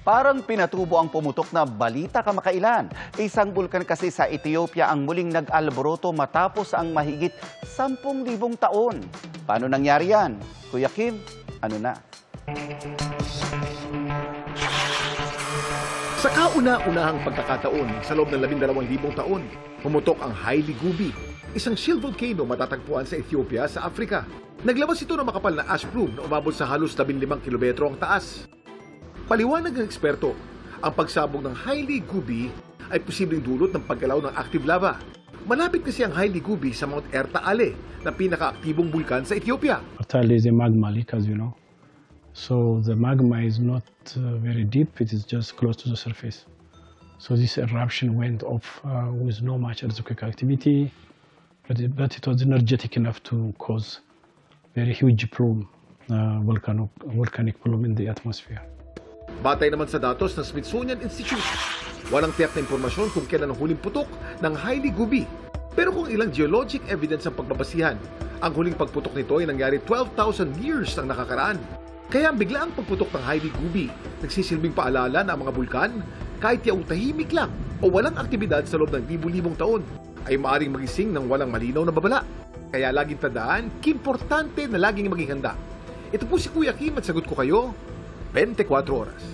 Parang pinatubo ang pumutok na balita kamakailan. Isang bulkan kasi sa Ethiopia ang muling nag-alboroto matapos ang mahigit 10,000 taon. Paano nangyari yan? Kuya Kim, ano na? Sa kauna-unahang pagkakataon sa loob ng 12,000 taon, pumutok ang Haile Gubi, isang shield volcano matatagpuan sa Ethiopia sa Africa. Naglabas ito ng makapal na ash plume na umabot sa halos 15 kilometro ang taas. Paliwanag ng eksperto, ang pagsabog ng Haile Gubi ay posibleng dulot ng paggalaw ng active lava. Malapit kasi ang Haile Gubi sa Mount Erta-Ale, na pinakaaktibong bulkan sa Ethiopia. Erta-Ale is a magma lake, as you know. So the magma is not very deep, it is just close to the surface. So this eruption went off with no much earthquake activity, but it was energetic enough to cause very huge plume, volcanic plume in the atmosphere. Batay naman sa datos ng Smithsonian Institute, walang tiyak na impormasyon kung kailan ang huling putok ng Haile Gubi. Pero kung ilang geologic evidence ang pagbabasihan, ang huling pagputok nito ay nangyari 12,000 years ang nakakaraan. Kaya ang biglaang pagputok ng Haile Gubi, nagsisilbing paalala na ang mga bulkan, kahit yaong tahimik lang o walang aktibidad sa loob ng libu-libong taon, ay maaaring magising ng walang malinaw na babala. Kaya laging tandaan, importante na laging maging handa. Ito po si Kuya Kim at sagot ko kayo, 24 oras.